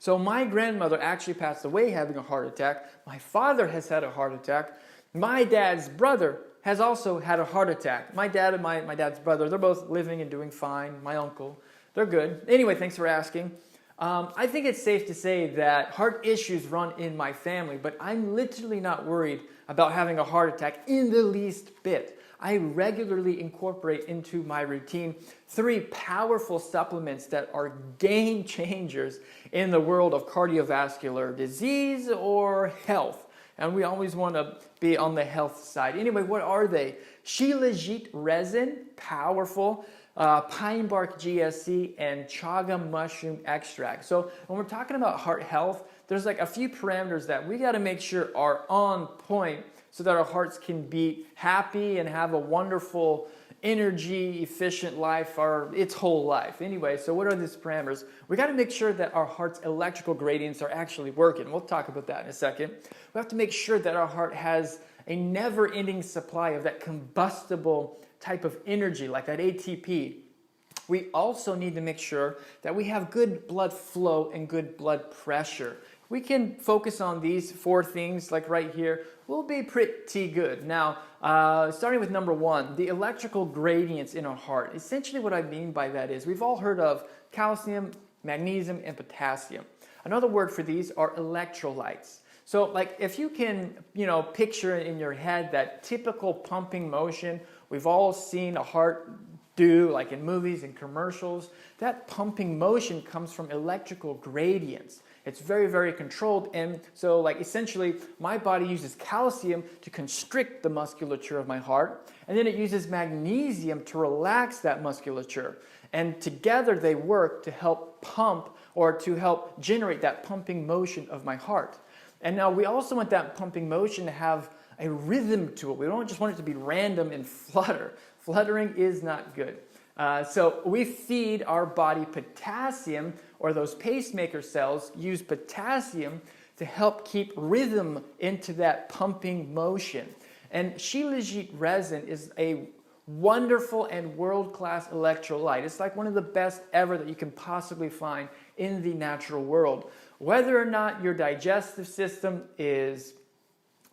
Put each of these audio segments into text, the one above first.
So my grandmother actually passed away having a heart attack. My father has had a heart attack. My dad's brother has also had a heart attack. My dad and my dad's brother, they're both living and doing fine. My uncle, they're good. Anyway, thanks for asking. I think it's safe to say that heart issues run in my family, but I'm literally not worried about having a heart attack in the least bit. I regularly incorporate into my routine 3 powerful supplements that are game changers in the world of cardiovascular disease or health. And we always want to be on the health side. Anyway, what are they? Shilajit Resin, powerful. Pine bark GSC, and chaga mushroom extract. So when we're talking about heart health, there's like a few parameters that we got to make sure are on point so that our hearts can beat happy and have a wonderful, energy efficient life, its whole life. Anyway, so what are these parameters? We got to make sure that our heart's electrical gradients are actually working. We'll talk about that in a second. We have to make sure that our heart has a never-ending supply of that combustible type of energy, like that ATP. We also need to make sure that we have good blood flow and good blood pressure. We can focus on these 4 things, like right here, we'll be pretty good. Now, starting with number 1, the electrical gradients in our heart. Essentially what I mean by that is, we've all heard of calcium, magnesium, and potassium. Another word for these are electrolytes. So like if you can, picture in your head that typical pumping motion we've all seen a heart do, like in movies and commercials, that pumping motion comes from electrical gradients. It's very, very controlled. And so like essentially my body uses calcium to constrict the musculature of my heart, and then it uses magnesium to relax that musculature. And together they work to help pump or to help generate that pumping motion of my heart. And now we also want that pumping motion to have a rhythm to it. We don't just want it to be random and flutter. Fluttering is not good. So we feed our body potassium, or those pacemaker cells use potassium to help keep rhythm into that pumping motion. And Shilajit resin is a wonderful and world-class electrolyte. It's like one of the best ever that you can possibly find in the natural world. Whether or not your digestive system is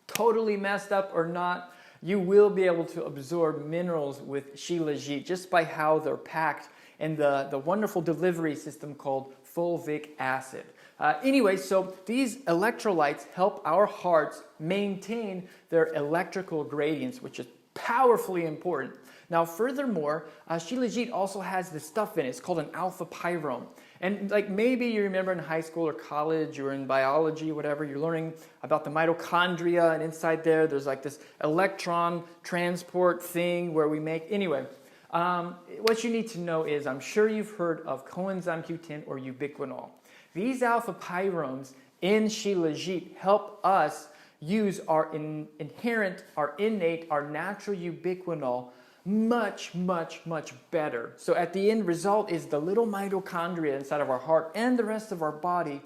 totally messed up or not, you will be able to absorb minerals with Shilajit just by how they're packed in the wonderful delivery system called fulvic acid. Anyway, so these electrolytes help our hearts maintain their electrical gradients, which is powerfully important. Now, furthermore, Shilajit also has this stuff in it. It's called an alpha pyrome. And like maybe you remember in high school or college or in biology, whatever, you're learning about the mitochondria, and inside there's like this electron transport thing where we make, anyway. What you need to know is, I'm sure you've heard of coenzyme Q10 or ubiquinol. These alpha pyromes in Shilajit help us use our inherent, our innate, our natural ubiquinol much, much, much better. So at the end result is the little mitochondria inside of our heart and the rest of our body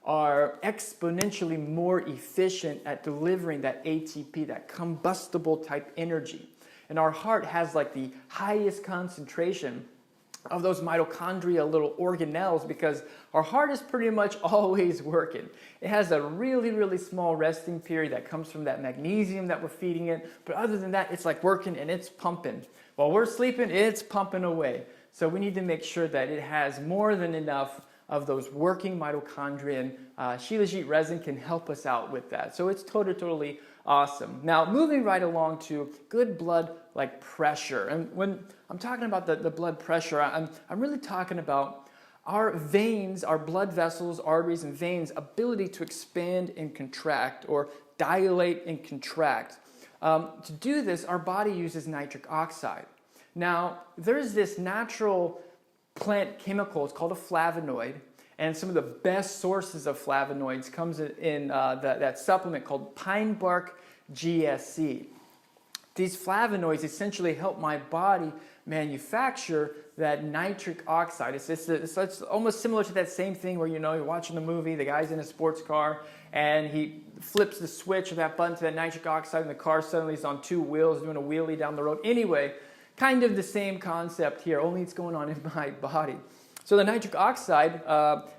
are exponentially more efficient at delivering that ATP, that combustible type energy. And our heart has like the highest concentration of those mitochondria little organelles because our heart is pretty much always working. It has a really, really small resting period that comes from that magnesium that we're feeding it. But other than that, it's like working and it's pumping. While we're sleeping, it's pumping away. So we need to make sure that it has more than enough of those working mitochondria, and Shilajit resin can help us out with that. So it's totally awesome. Now, moving right along to good blood like pressure. And when I'm talking about the blood pressure, I'm really talking about our veins, our blood vessels, arteries, and veins' ability to expand and contract, or dilate and contract. To do this, our body uses nitric oxide. Now, there's this natural plant chemical, it's called a flavonoid, and some of the best sources of flavonoids comes in that supplement called pine bark GSC. These flavonoids essentially help my body manufacture that nitric oxide. It's almost similar to that same thing where, you're watching a movie, the guy's in a sports car, and he flips the switch of that button to that nitric oxide, and the car suddenly is on 2 wheels doing a wheelie down the road. Anyway, kind of the same concept here, only it's going on in my body. So the nitric oxide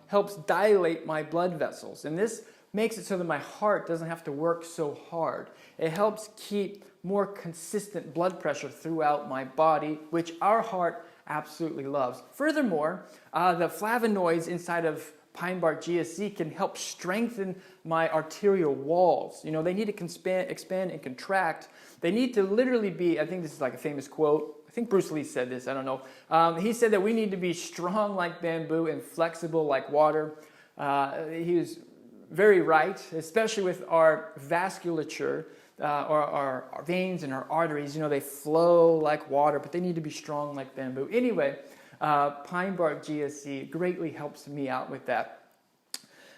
helps dilate my blood vessels, and this makes it so that my heart doesn't have to work so hard. It helps keep more consistent blood pressure throughout my body, which our heart absolutely loves. Furthermore, the flavonoids inside of pine bark GSC can help strengthen my arterial walls. You know, they need to expand and contract. They need to literally be, I think this is like a famous quote, I think Bruce Lee said this, I don't know. He said that we need to be strong like bamboo and flexible like water. He was very right, especially with our vasculature, or our veins and our arteries. You know, they flow like water, but they need to be strong like bamboo. Anyway, pine bark GSC greatly helps me out with that.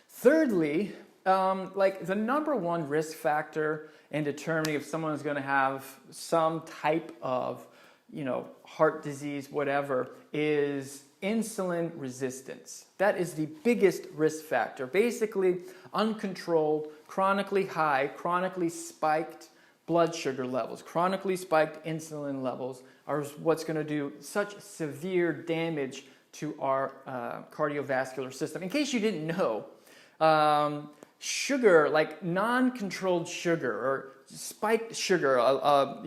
Thirdly, like the number one risk factor in determining if someone is going to have some type of, you know, heart disease, whatever, is insulin resistance. That is the biggest risk factor. Basically, uncontrolled, chronically high, chronically spiked blood sugar levels, chronically spiked insulin levels are what's going to do such severe damage to our cardiovascular system. In case you didn't know, sugar, like non-controlled sugar or spiked sugar,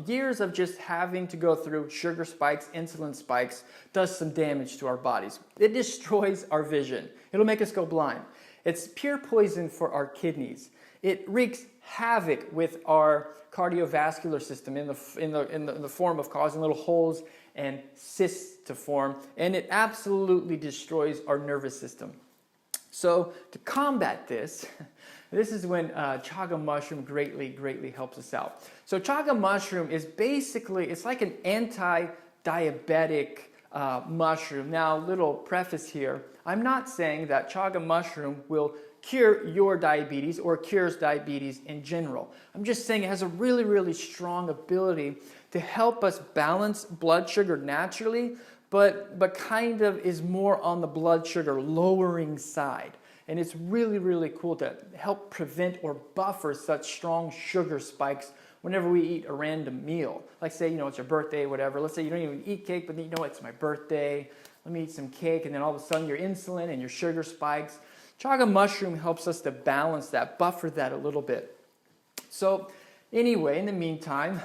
years of just having to go through sugar spikes, insulin spikes, does some damage to our bodies. It destroys our vision. It'll make us go blind. It's pure poison for our kidneys. It wreaks havoc with our cardiovascular system in the form of causing little holes and cysts to form, and it absolutely destroys our nervous system. So to combat this, this is when chaga mushroom greatly helps us out. So chaga mushroom is basically, it's like an anti-diabetic mushroom. Now, little preface here, I'm not saying that chaga mushroom will cure your diabetes or cures diabetes in general. I'm just saying it has a really strong ability to help us balance blood sugar naturally, but kind of is more on the blood sugar lowering side. And it's really cool to help prevent or buffer such strong sugar spikes whenever we eat a random meal. Like say, you know, it's your birthday, whatever. Let's say you don't even eat cake, but you know, it's my birthday. Let me eat some cake, and then all of a sudden your insulin and your sugar spikes. Chaga mushroom helps us to balance that, buffer that a little bit. So anyway, in the meantime,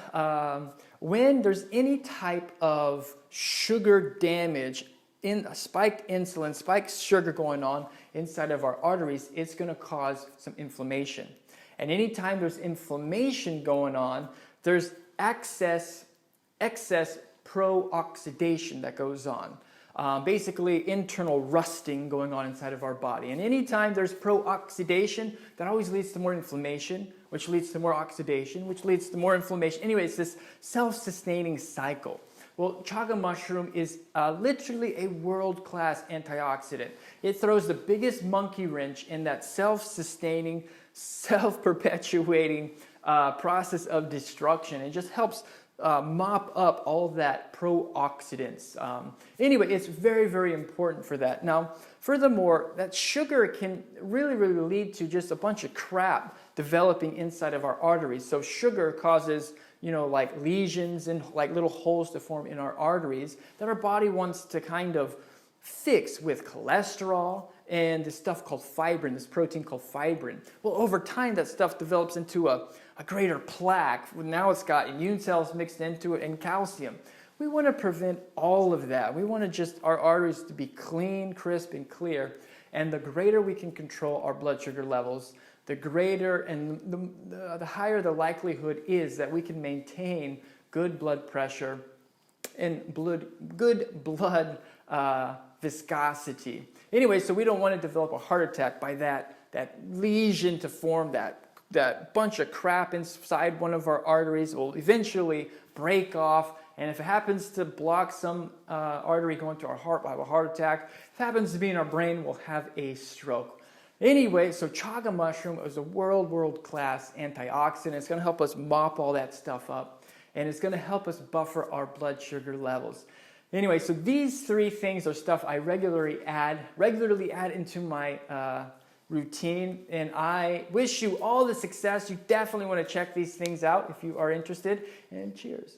when there's any type of sugar damage, in spiked insulin, spiked sugar going on inside of our arteries, it's going to cause some inflammation. And anytime there's inflammation going on, there's excess pro-oxidation that goes on. Basically internal rusting going on inside of our body. And anytime there's pro-oxidation, that always leads to more inflammation, which leads to more oxidation, which leads to more inflammation. Anyway, it's this self-sustaining cycle. Well, chaga mushroom is literally a world-class antioxidant. It throws the biggest monkey wrench in that self-sustaining, self-perpetuating process of destruction. It just helps mop up all that pro-oxidants. Anyway, it's very important for that. Now, furthermore, that sugar can really lead to just a bunch of crap developing inside of our arteries. So sugar causes, you know, like lesions and like little holes to form in our arteries that our body wants to kind of fix with cholesterol and this stuff called fibrin, this protein called fibrin. Well, over time, that stuff develops into a greater plaque. Now it's got immune cells mixed into it and calcium. We want to prevent all of that. We want to just our arteries to be clean, crisp, and clear. And the greater we can control our blood sugar levels, the greater and the higher the likelihood is that we can maintain good blood pressure and good blood viscosity. Anyway, so we don't want to develop a heart attack by that lesion to form, that bunch of crap inside one of our arteries will eventually break off, and if it happens to block some artery going to our heart, we'll have a heart attack. If it happens to be in our brain, we'll have a stroke. Anyway, so chaga mushroom is a world-class antioxidant. It's going to help us mop all that stuff up, and it's going to help us buffer our blood sugar levels. Anyway, so these three things are stuff I regularly add into my routine, and I wish you all the success. You definitely want to check these things out if you are interested, and cheers.